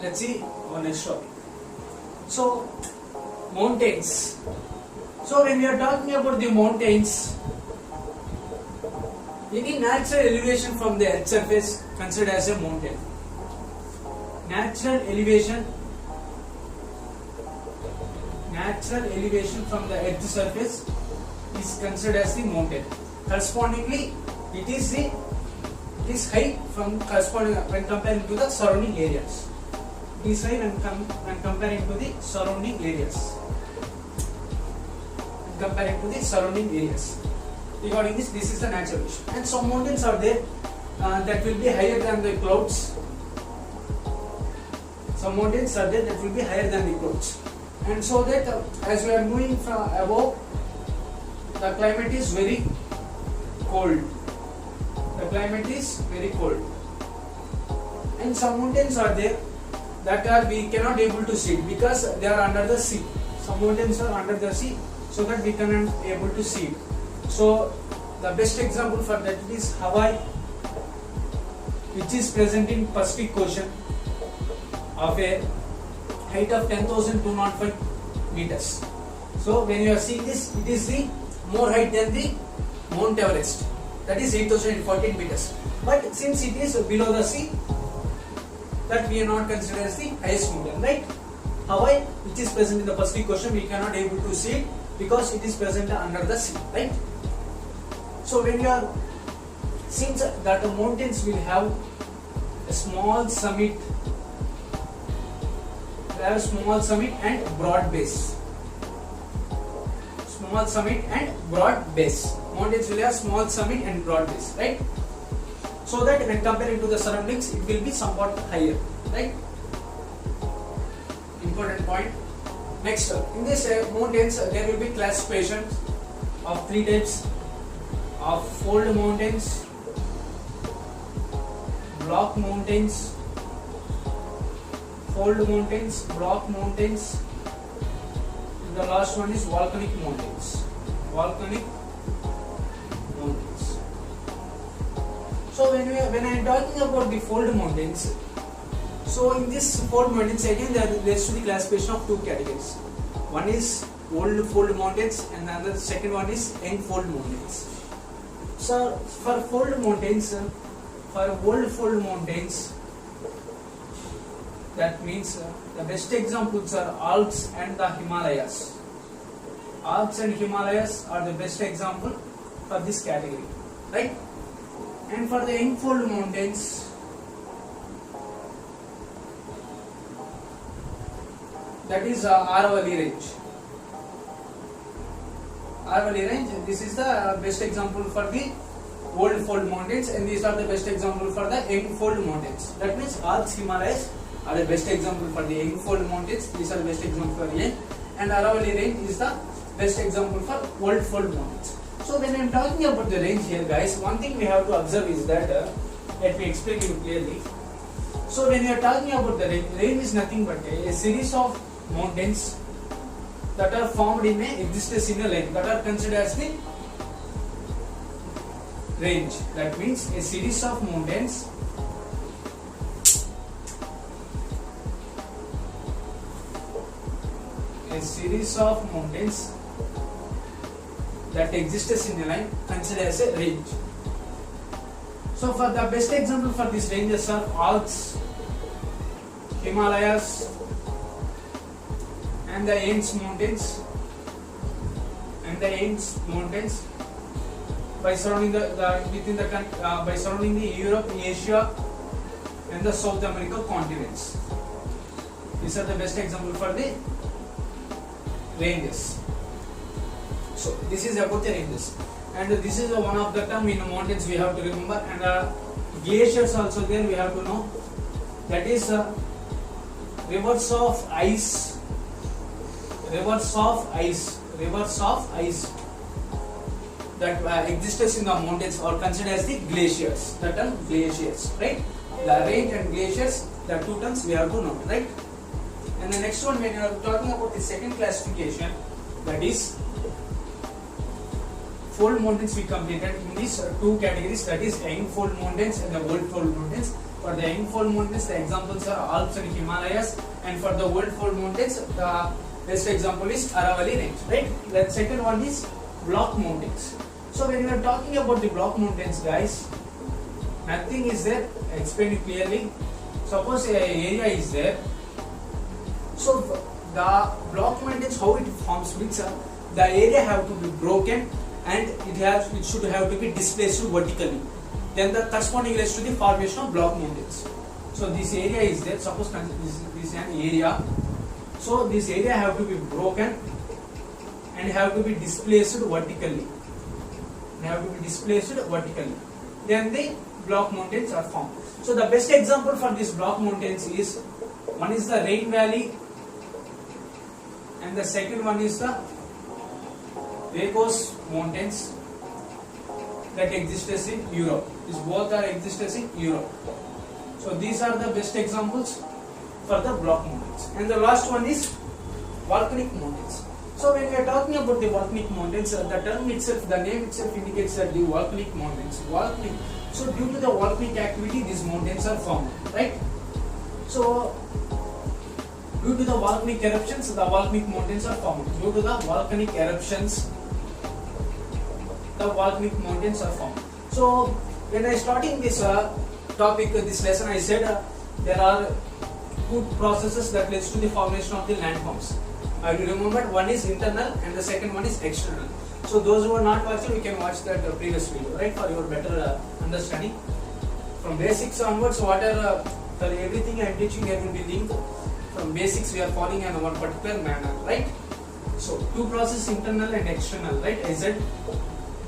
Let's see our next topic. So, mountains. So, when we are talking about the mountains, any natural elevation from the earth surface considered as a mountain. Natural elevation from the earth surface is considered as the mountain. Correspondingly, it is high from corresponding when comparing to the surrounding areas. It is high when comparing to the surrounding areas. Regarding this is the natural elevation. And some mountains are there that will be higher than the clouds. And so that as we are moving from above, the climate is very cold. And some mountains are there that we cannot able to see because they are under the sea. Some mountains are under the sea, so that we cannot able to see it. So the best example for that is Hawaii, which is present in Pacific Ocean, of a height of 10,205 meters. So when you are seeing this, it is the more height than the Mount Everest, that is 8,014 meters. But since it is below the sea, that we are not considered as the highest mountain, right? Hawaii, which is present in the Pacific Ocean, we cannot able to see it because it is present under the sea, right? So when you are, since that the mountains will have a small summit, and broad base. Mountains will have small summit and broad base, right? So that when comparing to the surroundings, it will be somewhat higher, right? Important point. Next, in this mountains, there will be classifications of three types of fold mountains, block mountains, block mountains, and the last one is volcanic mountains. So when I am talking about the fold mountains, so in this fold mountains again there is to the classification of two categories. One is old fold mountains and the second one is young fold mountains. So for old fold mountains, that means the best examples are Alps and the Himalayas. Alps and Himalayas are the best example for this category, right? And for the young fold mountains, that is Aravalli range. This is the best example for the old fold mountains, and these are the best example for the young fold mountains. That means Alps, Himalayas are the best example for the young fold mountains. These are the best example for young, and Aravalli range is the best example for old fold mountains. So when I am talking about the range here, guys, one thing we have to observe is that let me explain you clearly. So when you are talking about the range is nothing but a series of mountains that are formed in a existence in a line, that are considered as the range. That means a series of mountains that exists in a line considered as a range. So for the best example for these ranges are Alps, Himalayas, and the Andes mountains, by surrounding by surrounding the Europe, Asia, and the South America continents. These are the best example for the ranges. So this is about the ranges, and this is one of the term in the mountains we have to remember. And glaciers also there we have to know. That is rivers of ice that exists in the mountains are considered as the glaciers. The term glaciers, right? The range and glaciers, the two terms we have to know, right? And the next one, when you are talking about the second classification, that is fold mountains we completed in these two categories, that is young fold mountains and the old fold mountains. For the young fold mountains, the examples are Alps and Himalayas, and for the old fold mountains, the best example is Aravalli Range, right? The second one is block mountains. So when we are talking about the block mountains, guys, nothing is there. I explain it clearly. Suppose an area is there. So the block mountains, how it forms means the area have to be broken and it should have to be displaced vertically. Then the corresponding relates to the formation of block mountains. So this area is there. Suppose this is an area. So this area have to be broken and have to be displaced vertically. Then the block mountains are formed. So the best example for this block mountains is, one is the Rain Valley and the second one is the Pecos Mountains that exists in Europe. These both are exists in Europe. So these are the best examples for the block mountains. And the last one is volcanic mountains. So when we are talking about the volcanic mountains, the term itself, the name itself indicates that the volcanic mountains. So due to the volcanic activity, these mountains are formed, right? So due to the volcanic eruptions, the volcanic mountains are formed. Due to the volcanic eruptions, the volcanic mountains are formed. So when I starting this topic, this lesson, I said there are two processes that leads to the formation of the landforms. I will remember, one is internal and the second one is external. So those who are not watching, you can watch that previous video, right, for your better understanding. From basics onwards, for everything I am teaching, there will be linked. From basics, we are following in one particular manner, right? So two processes, internal and external, right? I said.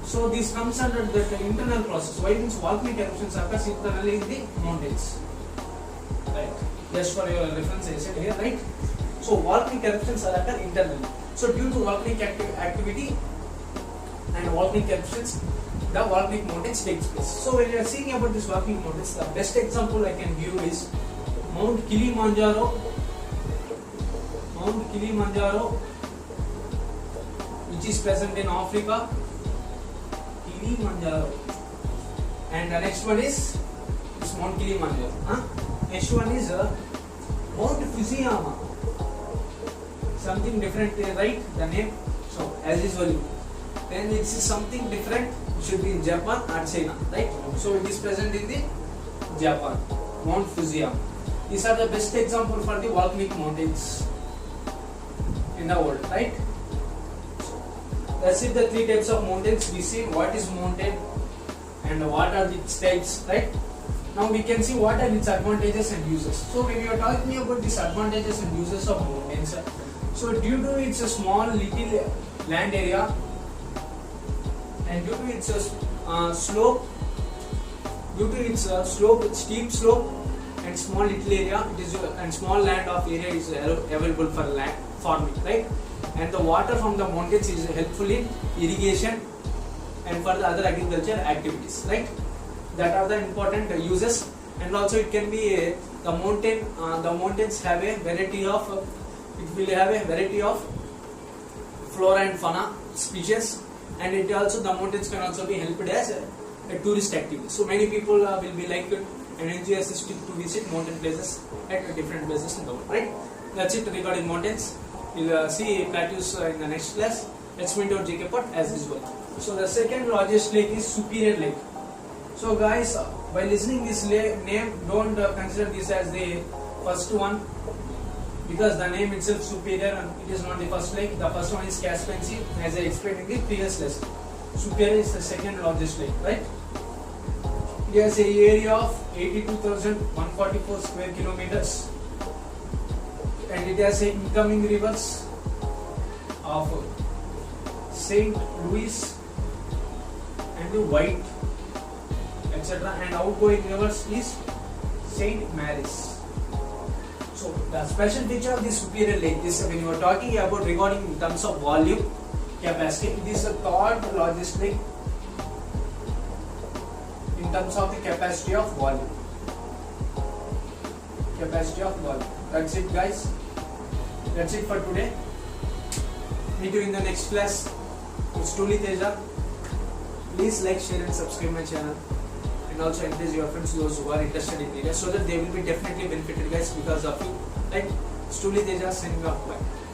So this comes under the internal process. Why? Means volcanic eruptions occurs internally in the mountains, right? Just for your reference, I said here, right? So volcanic eruptions occur internally. So due to volcanic activity and volcanic eruptions, the volcanic mountains takes place. So when you are seeing about this volcanic mountains, the best example I can give is Mount Kilimanjaro, which is present in Africa. Kilimanjaro. And the next one is Mount Kilimanjaro. Next one is Mount Fujiyama. Something different, right? The name. So as usual, then it is something different. It should be in Japan or China, right? So it is present in the Japan. Mount Fujiyama. These are the best example for the volcanic mountains in the world, right? That's it. The three types of mountains. We see what is mountain and what are its types, right? Now we can see what are its advantages and uses. So when you are talking about these advantages and uses of mountains, so due to its small little land area and due to its slope, steep slope and small little area, it is and small land of area is available for land farming, right? And the water from the mountains is helpful in irrigation and for the other agriculture activities, right? That are the important uses. And also it can be the mountains have a variety of flora and fauna species, and it also, the mountains can also be helped as a tourist activity. So many people will be like and enthusiastic to visit mountain places at different places in the world, right? That's it regarding mountains. We'll see plateaus in the next class. Let's meet our JK Pot as usual. So the second largest lake is Superior Lake. So guys, by listening this name, don't consider this as the first one, because the name itself Superior and it is not the first lake. The first one is Caspian Sea, as I explained in the previous lesson. Superior is the second largest lake, right? It has an area of 82,144 square kilometers, and it has incoming rivers of Saint Louis and the White, etc., and outgoing rivers is Saint Mary's. So the special feature of the Superior Lake is, when you are talking about regarding in terms of volume capacity, it is the third largest lake in terms of the capacity of volume. That's it, guys. That's it for today. Meet you in the next class. It's Tuli Teja. please like, share and subscribe my channel, and also encourage your friends, those who are interested in media, so that they will be definitely benefited guys because of you. Like, Stuli Teja signing off. Bye.